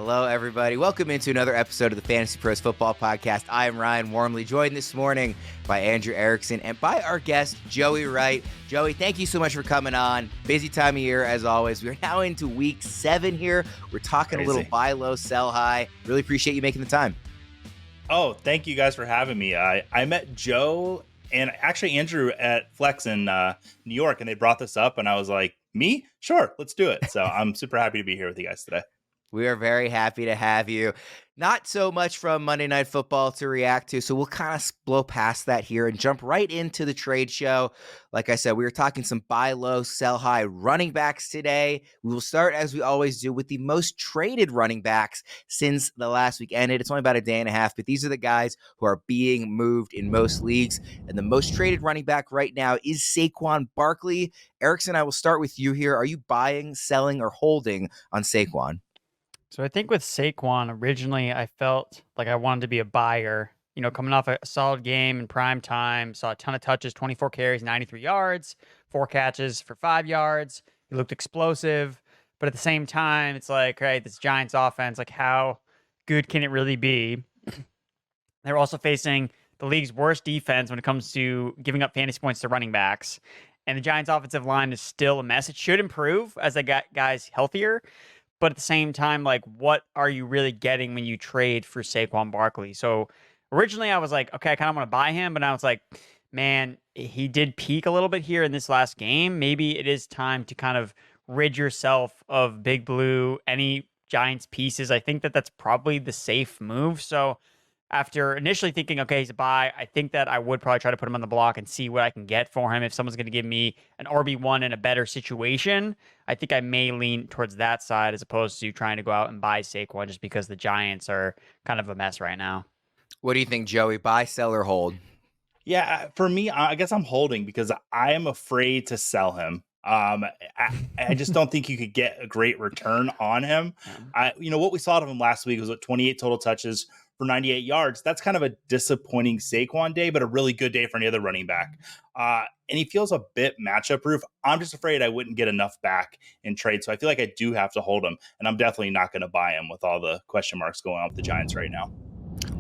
Hello, everybody. Welcome into another episode of the Fantasy Pros Football Podcast. I am Ryan Wormeli, joined this morning by Andrew Erickson and by our guest, Joey Wright. Joey, thank you so much for coming on. Busy time of year, as always. We're now into week 7 here. We're talking a little buy low, sell high. Really appreciate you making the time. Oh, thank you guys for having me. I met Joe and actually Andrew at Flex in New York, and they brought this up, and I was like, me? Sure, let's do it. So I'm super happy to be here with you guys today. We are very happy to have you. Not so much from Monday Night Football to react to, so we'll kind of blow past that here and jump right into the trade show. Like I said, we were talking some buy low, sell high running backs today. We will start, as we always do, with the most traded running backs since the last week ended. It's only about a day and a half, but these are the guys who are being moved in most leagues. And the most traded running back right now is Saquon Barkley. Erickson, I will start with you here. Are you buying, selling, or holding on Saquon? So I think with Saquon, originally I felt like I wanted to be a buyer, coming off a solid game in prime time, saw a ton of touches, 24 carries, 93 yards, 4 catches for 5 yards. He looked explosive, but at the same time, it's like, right, this Giants offense, like how good can it really be? They're also facing the league's worst defense when it comes to giving up fantasy points to running backs. And the Giants offensive line is still a mess. It should improve as they got guys healthier. But at the same time, like, what are you really getting when you trade for Saquon Barkley? So originally I was like, okay, I kind of want to buy him. But now it's like, man, he did peak a little bit here in this last game. Maybe it is time to kind of rid yourself of Big Blue, any Giants pieces. I think that that's probably the safe move. So after initially thinking, okay, he's a buy, I think that I would probably try to put him on the block and see what I can get for him. If someone's going to give me an RB1 in a better situation, I think I may lean towards that side as opposed to trying to go out and buy Saquon just because the Giants are kind of a mess right now. What do you think, Joey? Buy, sell, or hold? Yeah, for me, I guess I'm holding because I am afraid to sell him. I just don't think you could get a great return on him. What we saw of him last week was 28 total touches for 98 yards. That's kind of a disappointing Saquon day, but a really good day for any other running back. And he feels a bit matchup proof. I'm just afraid I wouldn't get enough back in trade. So I feel like I do have to hold him, and I'm definitely not going to buy him with all the question marks going on with the Giants right now.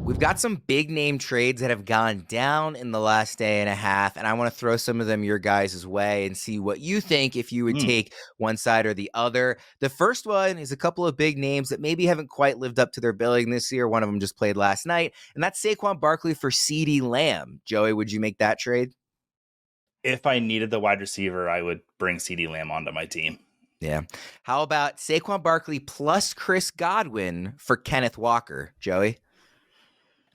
We've got some big name trades that have gone down in the last day and a half, and I want to throw some of them your guys' way and see what you think if you would take one side or the other. The first one is a couple of big names that maybe haven't quite lived up to their billing this year. One of them just played last night, and that's Saquon Barkley for CeeDee Lamb. Joey, would you make that trade? If I needed the wide receiver, I would bring CeeDee Lamb onto my team. Yeah. How about Saquon Barkley plus Chris Godwin for Kenneth Walker, Joey?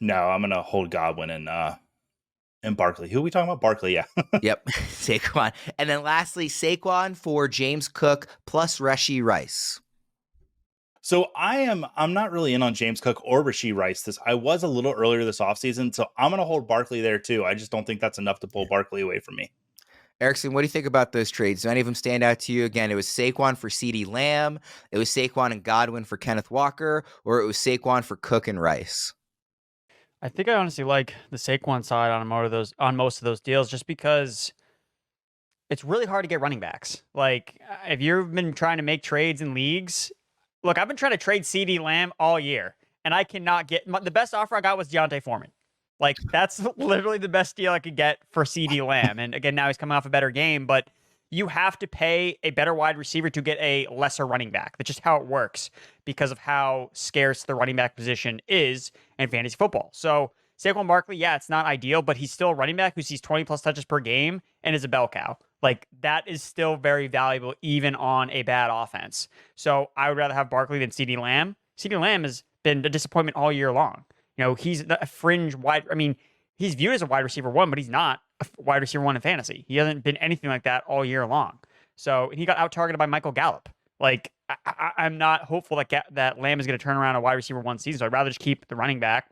No, I'm going to hold Godwin and Barkley. Who are we talking about? Barkley, yeah. Yep, Saquon. And then lastly, Saquon for James Cook plus Rashee Rice. So I'm not really in on James Cook or Rashee Rice. I was a little earlier this offseason, so I'm going to hold Barkley there too. I just don't think that's enough to pull Barkley away from me. Erickson, what do you think about those trades? Do any of them stand out to you? Again, it was Saquon for CeeDee Lamb, it was Saquon and Godwin for Kenneth Walker, or it was Saquon for Cook and Rice? I think I honestly like the Saquon side on most of those deals just because it's really hard to get running backs. Like, if you've been trying to make trades in leagues, look, I've been trying to trade CeeDee Lamb all year, and I cannot get the best offer I got was Deontay Foreman. Like, that's literally the best deal I could get for CeeDee Lamb. And again, now he's coming off a better game, but you have to pay a better wide receiver to get a lesser running back. That's just how it works because of how scarce the running back position is in fantasy football. So Saquon Barkley, yeah, it's not ideal, but he's still a running back who sees 20 plus touches per game and is a bell cow. Like, that is still very valuable even on a bad offense. So I would rather have Barkley than CeeDee Lamb. CeeDee Lamb has been a disappointment all year long. He's a fringe he's viewed as a wide receiver 1, but he's not a wide receiver 1 in fantasy. He hasn't been anything like that all year long. So he got out-targeted by Michael Gallup. Like, I'm not hopeful that Lamb is going to turn around a wide receiver 1 season, so I'd rather just keep the running back.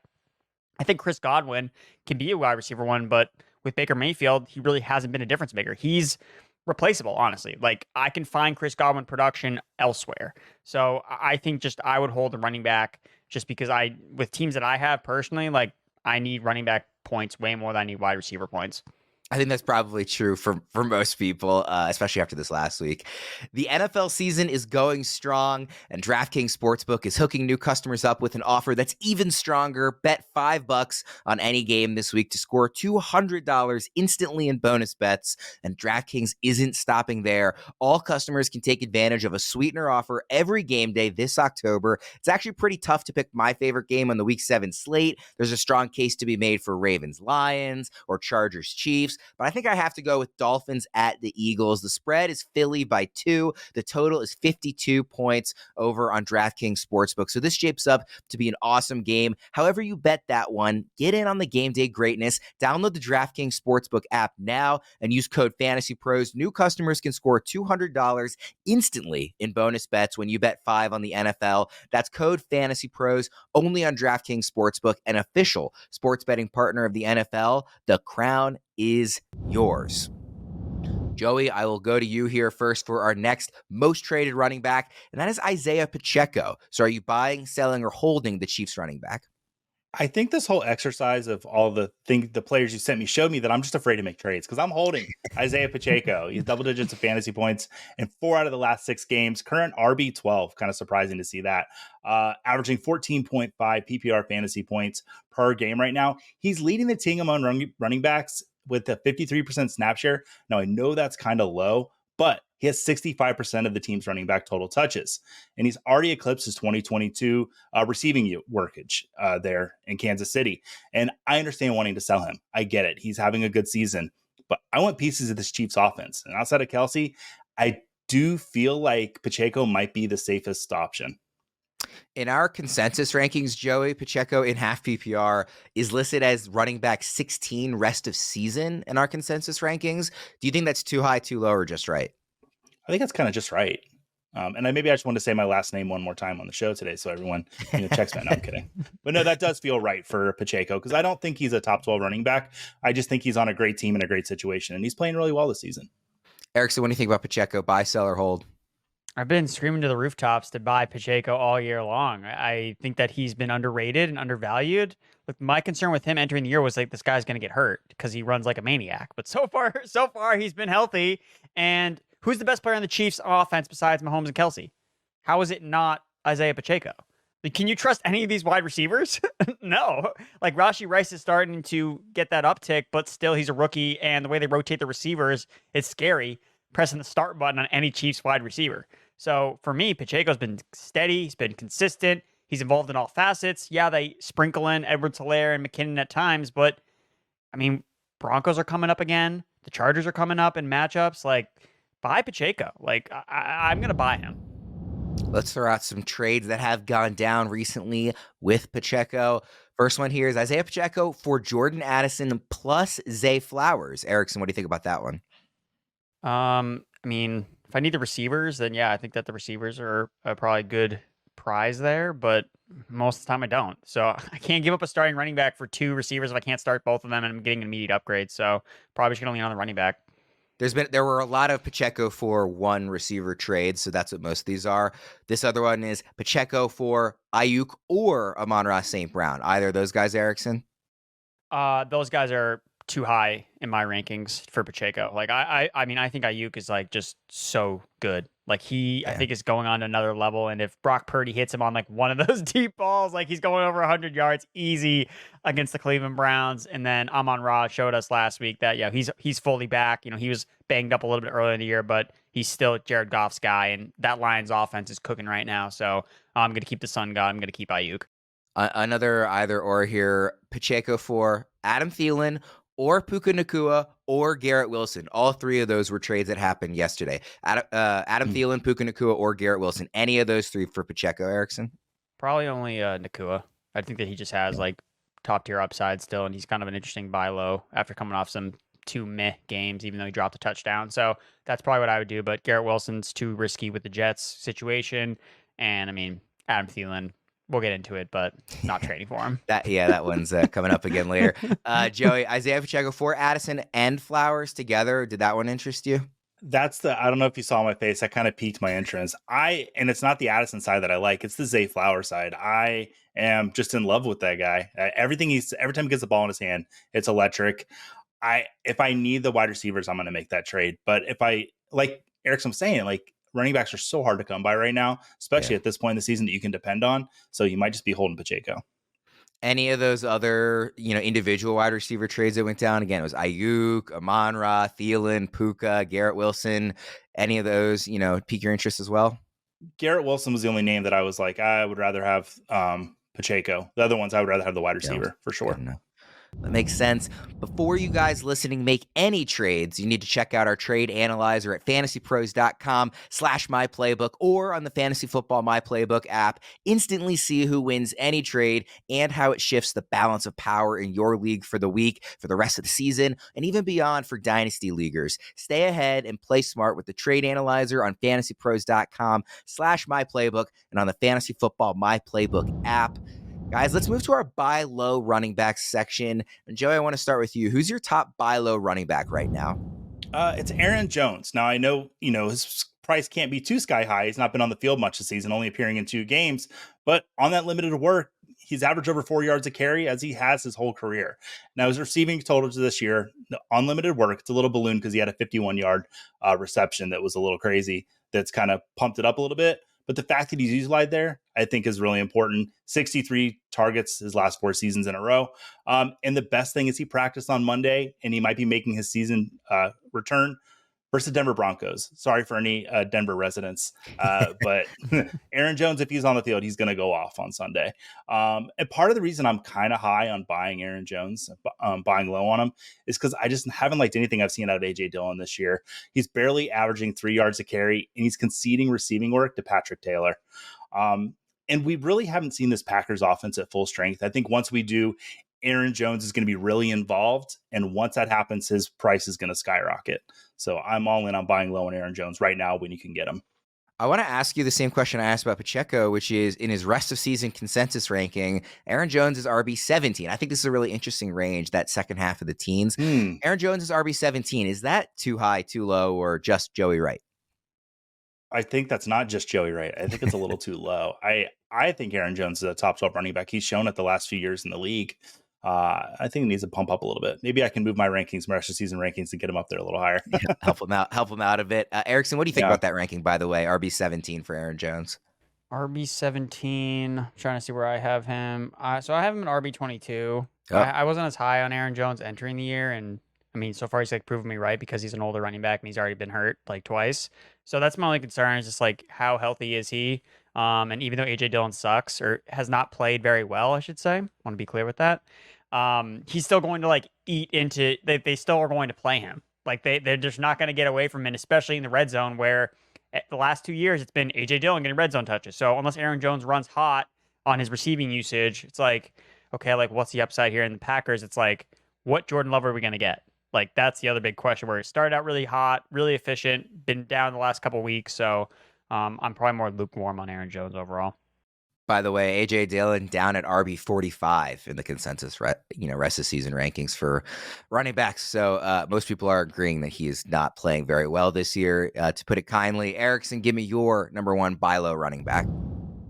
I think Chris Godwin can be a wide receiver 1, but with Baker Mayfield, he really hasn't been a difference maker. He's replaceable, honestly. Like, I can find Chris Godwin production elsewhere. So I think I would hold the running back just because with teams that I have personally, like, I need running back points way more than I need wide receiver points. I think that's probably true for most people, especially after this last week. The NFL season is going strong, and DraftKings Sportsbook is hooking new customers up with an offer that's even stronger. Bet $5 on any game this week to score $200 instantly in bonus bets, and DraftKings isn't stopping there. All customers can take advantage of a sweetener offer every game day this October. It's actually pretty tough to pick my favorite game on the Week 7 slate. There's a strong case to be made for Ravens-Lions or Chargers-Chiefs. But I think I have to go with Dolphins at the Eagles. The spread is Philly by 2. The total is 52 points over on DraftKings Sportsbook. So this shapes up to be an awesome game. However you bet that one, get in on the game day greatness. Download the DraftKings Sportsbook app now and use code FantasyPros. New customers can score $200 instantly in bonus bets when you bet 5 on the NFL. That's code FantasyPros only on DraftKings Sportsbook, an official sports betting partner of the NFL. The crown is yours. Joey, I will go to you here first for our next most traded running back, and that is Isiah Pacheco. So are you buying, selling, or holding the Chiefs running back? I think this whole exercise of all the players you sent me showed me that I'm just afraid to make trades because I'm holding Isiah Pacheco. He's double digits of fantasy points in 4 out of the last 6 games. Current RB12, kind of surprising to see that. Averaging 14.5 PPR fantasy points per game right now. He's leading the team among running backs with a 53% snap share. Now, I know that's kind of low, but he has 65% of the team's running back total touches. And he's already eclipsed his 2022 receiving workage there in Kansas City. And I understand wanting to sell him. I get it. He's having a good season. But I want pieces of this Chiefs offense. And outside of Kelsey, I do feel like Pacheco might be the safest option. In our consensus rankings, Joey, Pacheco in half PPR is listed as running back 16 rest of season in our consensus rankings. Do you think that's too high, too low, or just right? I think that's kind of just right. And I just want to say my last name one more time on the show today so everyone checks me. No, I'm kidding. But no, that does feel right for Pacheco because I don't think he's a top 12 running back. I just think he's on a great team in a great situation, and he's playing really well this season. Erickson, what do you think about Pacheco? Buy, sell, or hold? I've been screaming to the rooftops to buy Pacheco all year long. I think that he's been underrated and undervalued. Look, my concern with him entering the year was like this guy's going to get hurt because he runs like a maniac. But so far he's been healthy. And who's the best player on the Chiefs offense besides Mahomes and Kelsey? How is it not Isiah Pacheco? Like, can you trust any of these wide receivers? No. Like Rashee Rice is starting to get that uptick, but still he's a rookie. And the way they rotate the receivers, it's scary. Pressing the start button on any Chiefs wide receiver. So for me, Pacheco's been steady. He's been consistent. He's involved in all facets. Yeah, they sprinkle in Edwards-Helaire and McKinnon at times, but I mean, Broncos are coming up again. The Chargers are coming up in matchups. Like, buy Pacheco. Like, I'm going to buy him. Let's throw out some trades that have gone down recently with Pacheco. First one here is Isiah Pacheco for Jordan Addison plus Zay Flowers. Erickson, what do you think about that one? I mean, if I need the receivers, then yeah, I think that the receivers are probably a good prize there, but most of the time I don't. So I can't give up a starting running back for 2 receivers if I can't start both of them and I'm getting an immediate upgrade. So probably just going to lean on the running back. There were a lot of Pacheco for 1 receiver trades, so that's what most of these are. This other one is Pacheco for Ayuk or Amon-Ra St. Brown. Either of those guys, Erickson? Those guys are too high in my rankings for Pacheco. Like I mean, I think Ayuk is like just so good. Like I think is going on to another level. And if Brock Purdy hits him on like one of those deep balls, like he's going over 100 yards easy against the Cleveland Browns. And then Amon-Ra showed us last week that he's fully back. He was banged up a little bit earlier in the year, but he's still Jared Goff's guy, and that Lions offense is cooking right now. So I'm going to keep the Sun God. I'm going to keep Ayuk. Another either or here: Pacheco for Adam Thielen or Puka Nacua or Garrett Wilson. All 3 of those were trades that happened yesterday. Adam Thielen, Puka Nacua, or Garrett Wilson. Any of those 3 for Pacheco, Erickson? Probably only Nacua. I think that he just has like top tier upside still, and he's kind of an interesting buy low after coming off some 2 meh games, even though he dropped a touchdown. So that's probably what I would do. But Garrett Wilson's too risky with the Jets situation. And I mean, Adam Thielen, we'll get into it, but not trading for him. That one's coming up again later. Joey, Isiah Pacheco for Addison and Flowers together. Did that one interest you? I don't know if you saw my face. I kind of piqued my interest. And it's not the Addison side that I like. It's the Zay Flowers side. I am just in love with that guy. Every time he gets the ball in his hand, it's electric. if I need the wide receivers, I'm going to make that trade. But if I, like Erickson was saying, like running backs are so hard to come by right now, especially at this point in the season that you can depend on. So you might just be holding Pacheco. Any of those other, individual wide receiver trades that went down? Again, it was Ayuk, Amon-Ra, Thielen, Puka, Garrett Wilson. Any of those, pique your interest as well? Garrett Wilson was the only name that I was like, I would rather have Pacheco. The other ones, I would rather have the wide receiver for sure. That makes sense. Before you guys listening make any trades, you need to check out our trade analyzer at fantasypros.com/myplaybook or on the Fantasy Football My Playbook app. Instantly see who wins any trade and how it shifts the balance of power in your league for the week, for the rest of the season, and even beyond for dynasty leaguers. Stay ahead and play smart with the trade analyzer on fantasypros.com/myplaybook and on the Fantasy Football My Playbook app. Guys, let's move to our buy low running back section. And Joey, I want to start with you. Who's your top buy low running back right now? It's Aaron Jones. Now, I know, his price can't be too sky high. He's not been on the field much this season, only appearing in 2 games. But on that limited work, he's averaged over 4 yards a carry as he has his whole career. Now, his receiving totals this year, on limited work, it's a little balloon because he had a 51-yard reception that was a little crazy. That's kind of pumped it up a little bit. But the fact that he's utilized there, I think, is really important. 63 targets his last 4 seasons in a row. And the best thing is he practiced on Monday, and he might be making his season return versus Denver Broncos. Sorry for any Denver residents. But Aaron Jones, if he's on the field, he's going to go off on Sunday. And part of the reason I'm kind of high on buying Aaron Jones, buying low on him, is because I just haven't liked anything I've seen out of A.J. Dillon this year. He's barely averaging 3 yards a carry, and he's conceding receiving work to Patrick Taylor. And we really haven't seen this Packers offense at full strength. I think once we do, Aaron Jones is going to be really involved. And once that happens, his price is going to skyrocket. So I'm all in on buying low on Aaron Jones right now when you can get him. I want to ask you the same question I asked about Pacheco, which is in his rest of season consensus ranking, Aaron Jones is RB17. I think this is a really interesting range, that second half of the teens. Aaron Jones is RB17. Is that too high, too low, or just Joey Wright? I think that's not just Joey Wright. I think it's a little too low. I think Aaron Jones is a top 12 running back. He's shown it the last few years in the league. I think he needs to pump up a little bit. Maybe I can move my rankings, my rest of season rankings, to get him up there a little higher. Help him out a bit. Erickson, what do you think about that ranking, by the way? RB17 for Aaron Jones. RB17. Trying to see where I have him. So I have him at RB22. Oh. I wasn't as high on Aaron Jones entering the year, and I mean, so far he's like proven me right because he's an older running back and he's already been hurt like twice. So that's my only concern, is just like how healthy is he? And even though A.J. Dillon sucks or has not played very well, I should say, I want to be clear with that. He's still going to like eat into, they still are going to play him. Like they're just not going to get away from it, especially in the red zone where the last 2 years it's been A.J. Dillon getting red zone touches. So unless Aaron Jones runs hot on his receiving usage, it's like, okay, like what's the upside here? In the Packers, it's like, what Jordan Love are we going to get? Like, that's the other big question, where it started out really hot, really efficient, been down the last couple of weeks. So I'm probably more lukewarm on Aaron Jones overall. By the way, A.J. Dillon down at RB45 in the consensus rest of season rankings for running backs. So most people are agreeing that he is not playing very well this year. To put it kindly, Erickson, give me your number one buy low running back.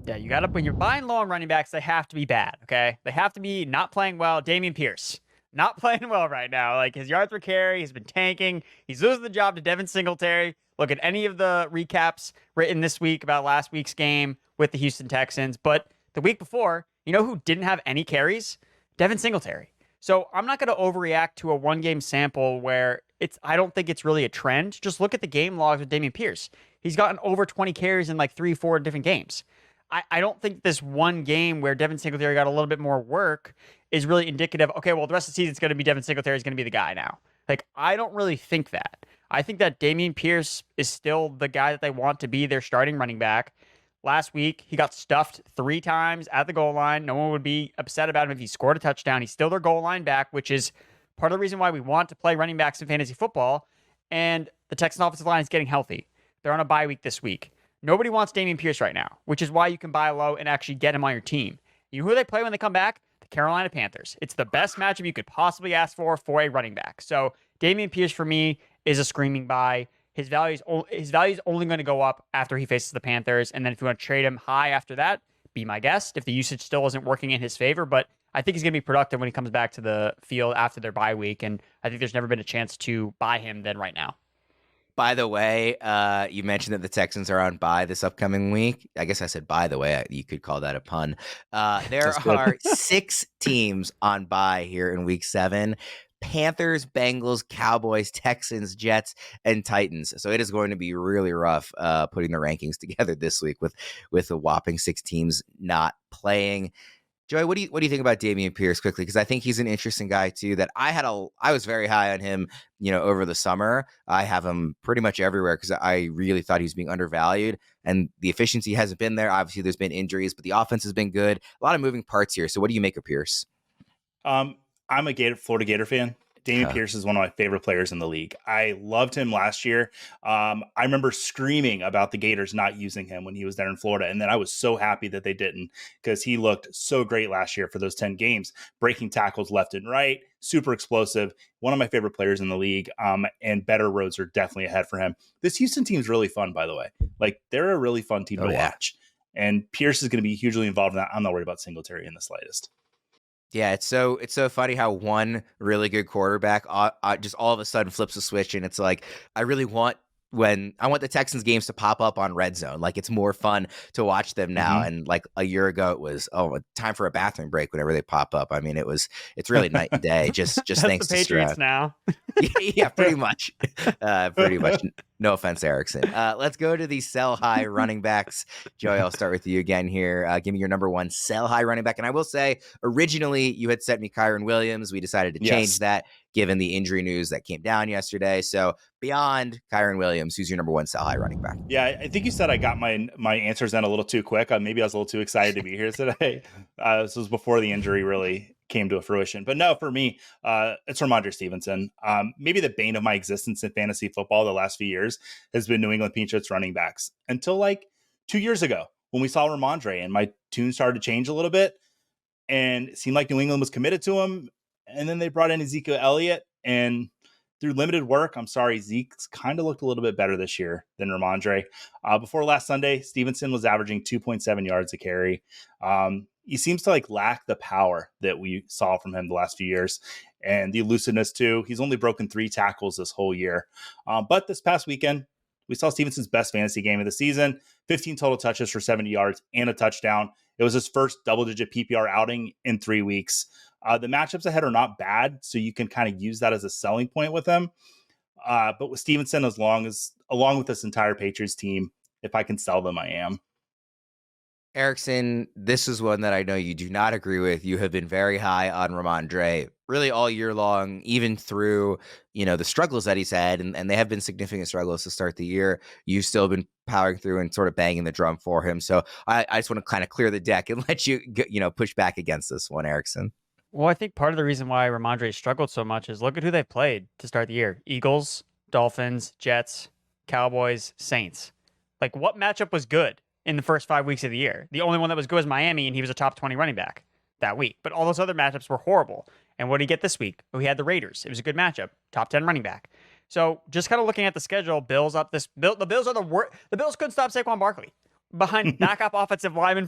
Yeah, you got to, when you're buying low on running backs, they have to be bad, okay? They have to be not playing well. Dameon Pierce. Not playing well right now. Like, his yards per carry, he's been tanking. He's losing the job to Devin Singletary. Look at any of the recaps written this week about last week's game with the Houston Texans. But the week before, you know who didn't have any carries? Devin Singletary. So I'm not going to overreact to a one-game sample where I don't think it's really a trend. Just look at the game logs with Dameon Pierce. He's gotten over 20 carries in like 3-4 different games. I don't think this one game where Devin Singletary got a little bit more work is really indicative. Okay, well, the rest of the season is going to be Devin Singletary is going to be the guy now. Like, I don't really think that. I think that Dameon Pierce is still the guy that they want to be their starting running back. Last week, he got stuffed 3 times at the goal line. No one would be upset about him if he scored a touchdown. He's still their goal line back, which is part of the reason why we want to play running backs in fantasy football. And the Texans offensive line is getting healthy. They're on a bye week this week. Nobody wants Dameon Pierce right now, which is why you can buy low and actually get him on your team. You know who they play when they come back? The Carolina Panthers. It's the best matchup you could possibly ask for a running back. So Dameon Pierce for me is a screaming buy. His value is only going to go up after he faces the Panthers. And then if you want to trade him high after that, be my guess if the usage still isn't working in his favor. But I think he's going to be productive when he comes back to the field after their bye week. And I think there's never been a chance to buy him than right now. By the way, you mentioned that the Texans are on bye this upcoming week. I guess I said by the way. You could call that a pun. There are 6 teams on bye here in week 7. Panthers, Bengals, Cowboys, Texans, Jets, and Titans. So it is going to be really rough putting the rankings together this week with a whopping 6 teams not playing. Joey, what do you think about Dameon Pierce quickly? Because I think he's an interesting guy too. That I was very high on him, over the summer. I have him pretty much everywhere because I really thought he was being undervalued, and the efficiency hasn't been there. Obviously, there's been injuries, but the offense has been good. A lot of moving parts here. So, what do you make of Pierce? I'm a Florida Gator fan. Dameon Pierce is one of my favorite players in the league. I loved him last year. I remember screaming about the Gators not using him when he was there in Florida. And then I was so happy that they didn't, because he looked so great last year for those 10 games, breaking tackles left and right, super explosive, one of my favorite players in the league. And better roads are definitely ahead for him. This Houston team is really fun, by the way. Like, they're a really fun team to watch. And Pierce is going to be hugely involved in that. I'm not worried about Singletary in the slightest. Yeah, it's so funny how one really good quarterback just all of a sudden flips a switch, and it's like I want the Texans games to pop up on Red Zone. Like, it's more fun to watch them now. Mm-hmm. And like a year ago, it was time for a bathroom break whenever they pop up. I mean, it's really night and day. Just thanks the Patriots to now. Yeah, pretty much. Pretty much. No offense, Erickson. Let's go to the sell high running backs. Joey, I'll start with you again here. Give me your number 1 sell high running back. And I will say, originally you had sent me Kyren Williams. We decided to change that given the injury news that came down yesterday. So beyond Kyren Williams, who's your number 1 sell high running back? Yeah, I think you said I got my answers in a little too quick. Maybe I was a little too excited to be here today. This was before the injury really came to fruition. But no, for me, it's Rhamondre Stevenson. Maybe the bane of my existence in fantasy football the last few years has been New England Patriots running backs. Until like 2 years ago when we saw Rhamondre, and my tune started to change a little bit, and it seemed like New England was committed to him. And then they brought in Ezekiel Elliott, and through limited work, I'm sorry, Zeke's kind of looked a little bit better this year than Rhamondre. Before last Sunday, Stevenson was averaging 2.7 yards a carry. He seems to lack the power that we saw from him the last few years, and the elusiveness too. He's only broken 3 tackles this whole year. But this past weekend, we saw Stevenson's best fantasy game of the season, 15 total touches for 70 yards and a touchdown. It was his first double-digit PPR outing in 3 weeks. The matchups ahead are not bad, so you can kind of use that as a selling point with him. But with Stevenson, along with this entire Patriots team, if I can sell them, I am. Erickson, this is one that I know you do not agree with. You have been very high on Rhamondre really all year long, even through, the struggles that he's had, and they have been significant struggles to start the year. You've still been powering through and sort of banging the drum for him. So I just want to kind of clear the deck and let you, push back against this one, Erickson. Well, I think part of the reason why Rhamondre struggled so much is look at who they've played to start the year. Eagles, Dolphins, Jets, Cowboys, Saints. Like, what matchup was good in the first 5 weeks of the year? The only one that was good was Miami, and he was a top 20 running back that week. But all those other matchups were horrible. And what did he get this week? Well, he had the Raiders. It was a good matchup. Top 10 running back. So just kind of looking at the schedule, the Bills are the worst. The Bills couldn't stop Saquon Barkley. Behind backup offensive lineman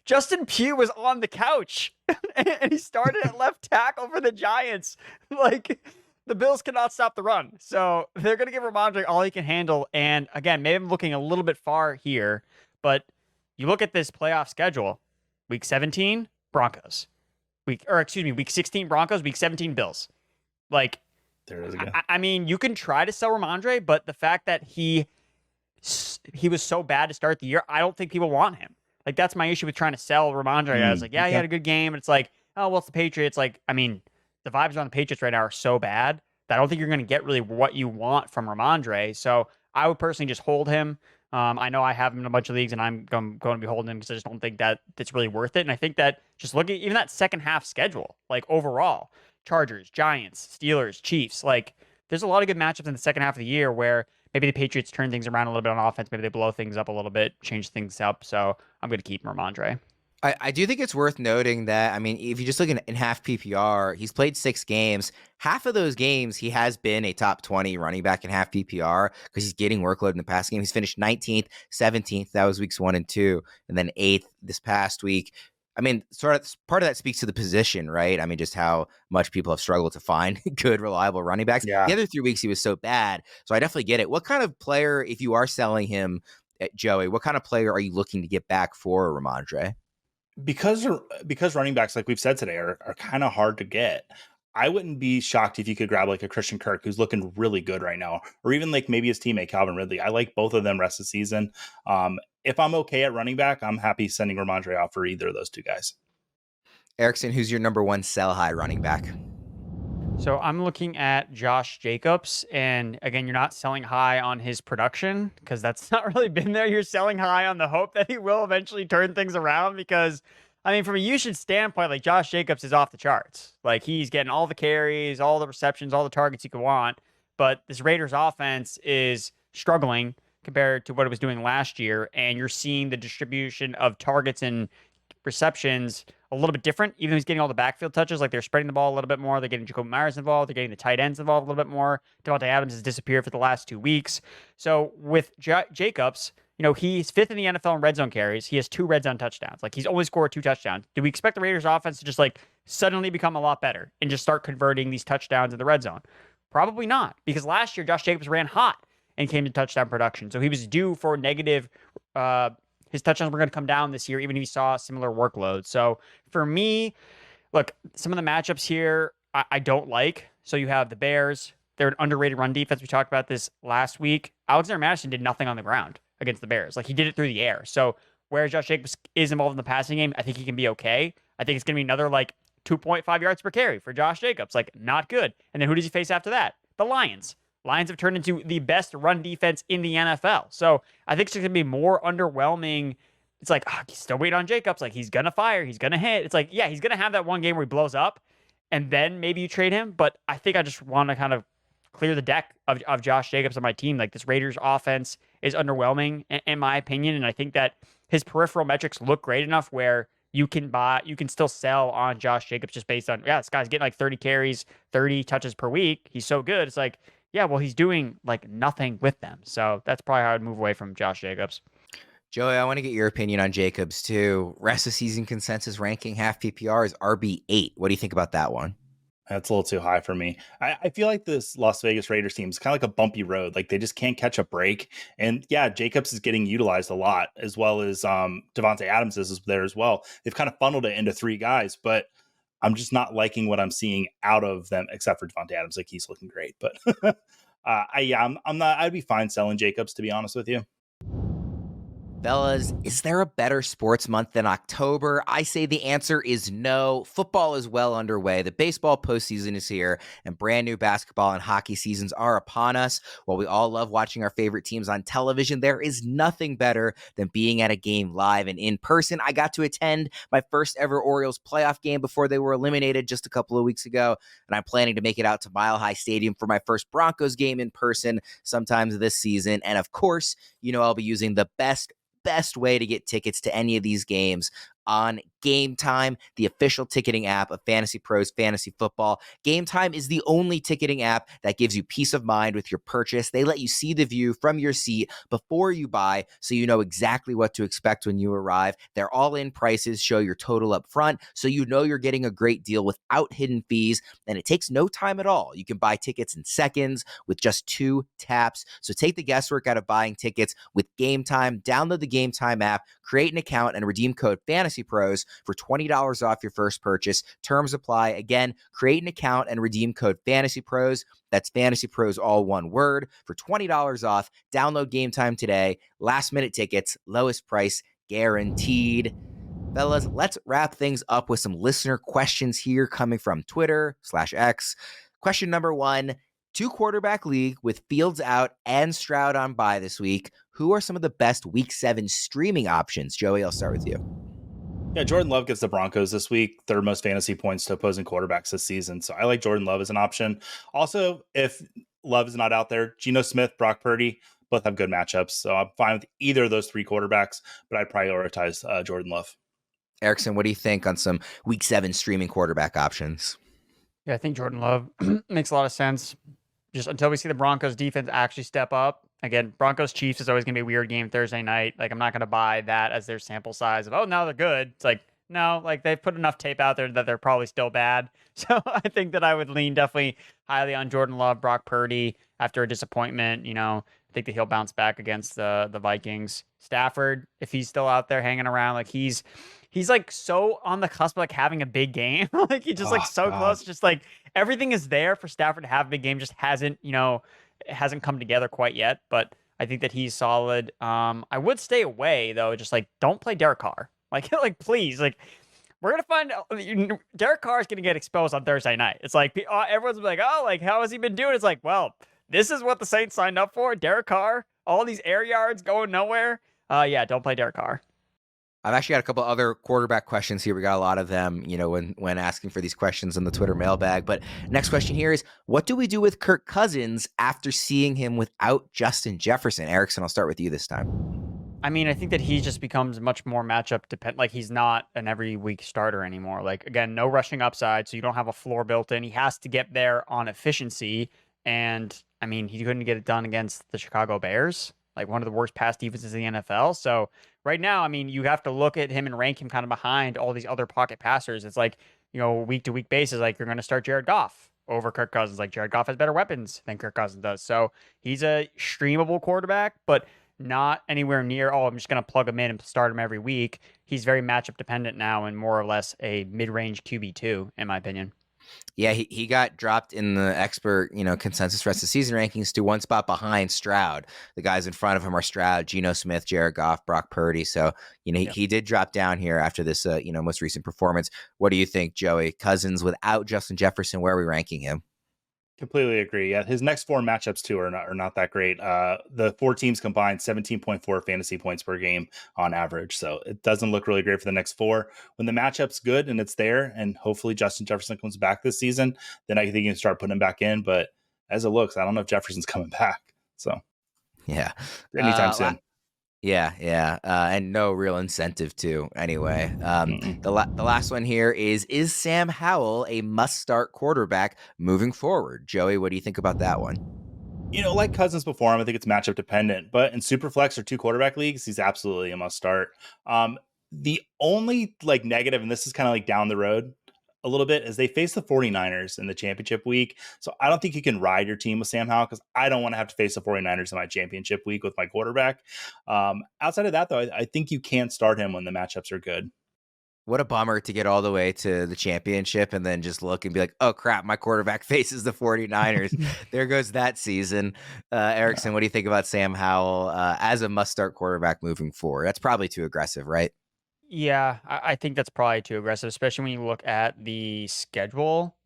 Justin Pugh was on the couch and he started at left tackle for the Giants. Like, the Bills cannot stop the run. So they're going to give Rhamondre all he can handle. And again, maybe I'm looking a little bit far here, but you look at this playoff schedule, week 17, Broncos. Week 16, Broncos, week 17, Bills. Like, there it is again. I mean, you can try to sell Rhamondre, but the fact that he was so bad to start the year, I don't think people want him. Like, that's my issue with trying to sell Rhamondre. I was like, he had a good game. And it's like, oh, well, it's the Patriots. Like, I mean, the vibes on the Patriots right now are so bad that I don't think you're going to get really what you want from Rhamondre. So I would personally just hold him. I know I have him in a bunch of leagues, and I'm going to be holding him because I just don't think that it's really worth it. And I think that just looking at even that second half schedule, like overall, Chargers, Giants, Steelers, Chiefs, like there's a lot of good matchups in the second half of the year where maybe the Patriots turn things around a little bit on offense. Maybe they blow things up a little bit, change things up. So I'm going to keep Rhamondre. I do think it's worth noting that, I mean, if you just look in half PPR, he's played 6 games. Half of those games, he has been a top 20 running back in half PPR because he's getting workload in the past game. He's finished 19th, 17th. That was weeks 1 and 2, and then 8th this past week. I mean, sort of part of that speaks to the position, right? I mean, just how much people have struggled to find good, reliable running backs. Yeah. The other 3 weeks, he was so bad. So I definitely get it. What kind of player, if you are selling him, Joey, what kind of player are you looking to get back for Rhamondre? Because running backs, like we've said today, are kind of hard to get. I wouldn't be shocked if you could grab like a Christian Kirk, who's looking really good right now, or even like maybe his teammate Calvin Ridley. I like both of them rest of the season. If I'm okay at running back, I'm happy sending Rhamondre out for either of those two guys. Erickson, who's your number 1 sell high running back? So I'm looking at Josh Jacobs, and again, you're not selling high on his production because that's not really been there. You're selling high on the hope that he will eventually turn things around because, I mean, from a usage standpoint, like Josh Jacobs is off the charts. Like he's getting all the carries, all the receptions, all the targets you could want, but this Raiders offense is struggling compared to what it was doing last year, and you're seeing the distribution of targets and receptions a little bit different, even though he's getting all the backfield touches. Like they're spreading the ball a little bit more. They're getting Jacoby Myers involved. They're getting the tight ends involved a little bit more. Devontae Adams has disappeared for the last 2 weeks. So with Jacobs, you know, he's 5th in the NFL in red zone carries. He has 2 red zone touchdowns. Like he's only scored 2 touchdowns. Do we expect the Raiders offense to just like suddenly become a lot better and just start converting these touchdowns in the red zone? Probably not, because last year Josh Jacobs ran hot and came to touchdown production. So he was due for negative his touchdowns were going to come down this year, even if he saw a similar workload. So for me, look, some of the matchups here I don't like. So you have the Bears. They're an underrated run defense. We talked about this last week. Alexander Madison did nothing on the ground against the Bears. Like he did it through the air. So whereas Josh Jacobs is involved in the passing game, I think he can be okay. I think it's going to be another like 2.5 yards per carry for Josh Jacobs. Like not good. And then who does he face after that? The Lions. Lions have turned into the best run defense in the NFL. So I think it's going to be more underwhelming. It's like, still waiting on Jacobs. Like, he's going to fire. He's going to hit. It's like, yeah, he's going to have that one game where he blows up, and then maybe you trade him. But I think I just want to kind of clear the deck of Josh Jacobs on my team. Like, this Raiders offense is underwhelming, in my opinion. And I think that his peripheral metrics look great enough where you can still sell on Josh Jacobs just based on, this guy's getting like 30 carries, 30 touches per week. He's so good. It's like, yeah, well, he's doing like nothing with them. So that's probably how I'd move away from Josh Jacobs. Joey, I want to get your opinion on Jacobs too. Rest of season consensus ranking half PPR is RB8. What do you think about that one? That's a little too high for me. I feel like this Las Vegas Raiders team is kind of like a bumpy road. Like they just can't catch a break. And yeah, Jacobs is getting utilized a lot, as well as Devontae Adams is there as well. They've kind of funneled it into 3 guys, but I'm just not liking what I'm seeing out of them, except for Devontae Adams. Like he's looking great, but I'm not. I'd be fine selling Jacobs, to be honest with you. Fellas, is there a better sports month than October? I say the answer is no. Football is well underway. The baseball postseason is here, and brand new basketball and hockey seasons are upon us. While we all love watching our favorite teams on television, there is nothing better than being at a game live and in person. I got to attend my first ever Orioles playoff game before they were eliminated just a couple of weeks ago, and I'm planning to make it out to Mile High Stadium for my first Broncos game in person sometime this season. And of course, you know I'll be using the best way to get tickets to any of these games on Game Time, the official ticketing app of FantasyPros Fantasy Football. Game Time is the only ticketing app that gives you peace of mind with your purchase. They let you see the view from your seat before you buy, so you know exactly what to expect when you arrive. Their all-in prices show your total up front, so you know you're getting a great deal without hidden fees, and it takes no time at all. You can buy tickets in seconds with just 2 taps. So take the guesswork out of buying tickets with Game Time. Download the Game Time app, create an account, and redeem code FantasyPros for $20 off your first purchase. Terms apply. Again, create an account and redeem code FantasyPros. That's FantasyPros, all one word, for $20 off. Download Game Time today. Last minute tickets, lowest price guaranteed. Fellas, let's wrap things up with some listener questions here coming from Twitter/X. Question number 1, 2-quarterback league with Fields out and Stroud on bye this week. Who are some of the best week 7 streaming options? Joey, I'll start with you. Yeah, Jordan Love gets the Broncos this week, 3rd most fantasy points to opposing quarterbacks this season. So I like Jordan Love as an option. Also, if Love is not out there, Geno Smith, Brock Purdy, both have good matchups. So I'm fine with either of those 3 quarterbacks, but I'd prioritize Jordan Love. Erickson, what do you think on some Week 7 streaming quarterback options? Yeah, I think Jordan Love makes a lot of sense. Just until we see the Broncos defense actually step up. Again, Broncos Chiefs is always going to be a weird game Thursday night. Like, I'm not going to buy that as their sample size of, oh, now they're good. It's like, no, like they've put enough tape out there that they're probably still bad. So I think that I would lean definitely highly on Jordan Love, Brock Purdy after a disappointment. I think that he'll bounce back against the Vikings. Stafford, if he's still out there hanging around, like he's like so on the cusp of like having a big game. Like he's just like so close. Just like everything is there for Stafford to have a big game. Just hasn't come together quite yet. But I think that he's solid. I would stay away though. Just like don't play Derek Carr. Like please, like we're gonna find Derek Carr is gonna get exposed on Thursday night. It's like everyone's like, oh, like how has he been doing? It's like, well, this is what the Saints signed up for. Derek Carr, all these air yards going nowhere. Yeah, don't play Derek Carr. I've actually got a couple other quarterback questions here. We got a lot of them, when asking for these questions in the Twitter mailbag. But next question here is, what do we do with Kirk Cousins after seeing him without Justin Jefferson? Erickson, I'll start with you this time. I mean, I think that he just becomes much more matchup dependent. Like he's not an every week starter anymore. Like again, no rushing upside, so you don't have a floor built in. He has to get there on efficiency. And I mean, he couldn't get it done against the Chicago Bears, like one of the worst pass defenses in the NFL. So right now, I mean, you have to look at him and rank him kind of behind all these other pocket passers. It's like, week to week basis, like you're going to start Jared Goff over Kirk Cousins. Like Jared Goff has better weapons than Kirk Cousins does. So he's a streamable quarterback, but not anywhere near, I'm just going to plug him in and start him every week. He's very matchup dependent now and more or less a mid-range QB2, in my opinion. Yeah, he got dropped in the expert, consensus rest of season rankings to one spot behind Stroud. The guys in front of him are Stroud, Geno Smith, Jared Goff, Brock Purdy. So, he did drop down here after this, most recent performance. What do you think, Joey? Cousins without Justin Jefferson, where are we ranking him? Completely agree. Yeah, his next 4 matchups too are not that great. The 4 teams combined 17.4 fantasy points per game on average, so it doesn't look really great for the next 4. When the matchup's good and it's there, and hopefully Justin Jefferson comes back this season, then I think you can start putting him back in. But as it looks, I don't know if Jefferson's coming back. So yeah, anytime soon. Yeah, and no real incentive to anyway. The last one here is Sam Howell a must-start quarterback moving forward? Joey, what do you think about that one? Like Cousins before him, I think it's matchup dependent, but in Superflex or 2 quarterback leagues, he's absolutely a must-start. The only negative, and this is kind of down the road a little bit, is they face the 49ers in the championship week. So I don't think you can ride your team with Sam Howell because I don't want to have to face the 49ers in my championship week with my quarterback. Outside of that, though, I think you can start him when the matchups are good. What a bummer to get all the way to the championship and then just look and be like, oh, crap, my quarterback faces the 49ers. There goes that season. Erickson, what do you think about Sam Howell as a must-start quarterback moving forward? That's probably too aggressive, right? Yeah, I think that's probably too aggressive, especially when you look at the schedule.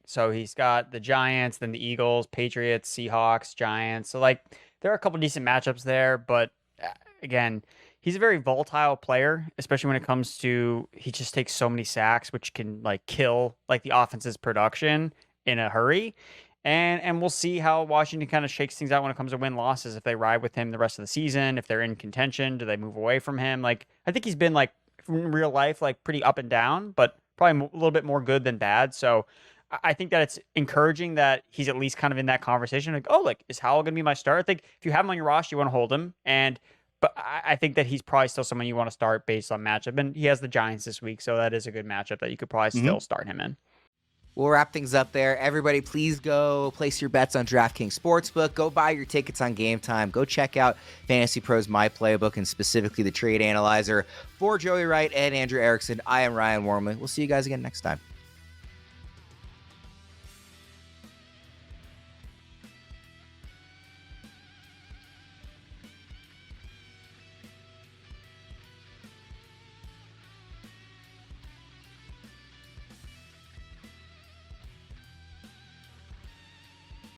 So he's got the Giants, then the Eagles, Patriots, Seahawks, Giants. So, there are a couple decent matchups there. But, again, he's a very volatile player, especially when it comes to he just takes so many sacks, which can, kill, the offense's production in a hurry. And we'll see how Washington kind of shakes things out when it comes to win-losses. If they ride with him the rest of the season, if they're in contention, do they move away from him? I think he's been, in real life, pretty up and down, but probably a little bit more good than bad. So I think that it's encouraging that he's at least kind of in that conversation. Is Howell going to be my start? I think if you have him on your roster, you want to hold him. But I think that he's probably still someone you want to start based on matchup. And he has the Giants this week, so that is a good matchup that you could probably still start him in. We'll wrap things up there. Everybody, please go place your bets on DraftKings Sportsbook. Go buy your tickets on Game Time. Go check out FantasyPros My Playbook and specifically the Trade Analyzer. For Joey Wright and Andrew Erickson, I am Ryan Wormeli. We'll see you guys again next time.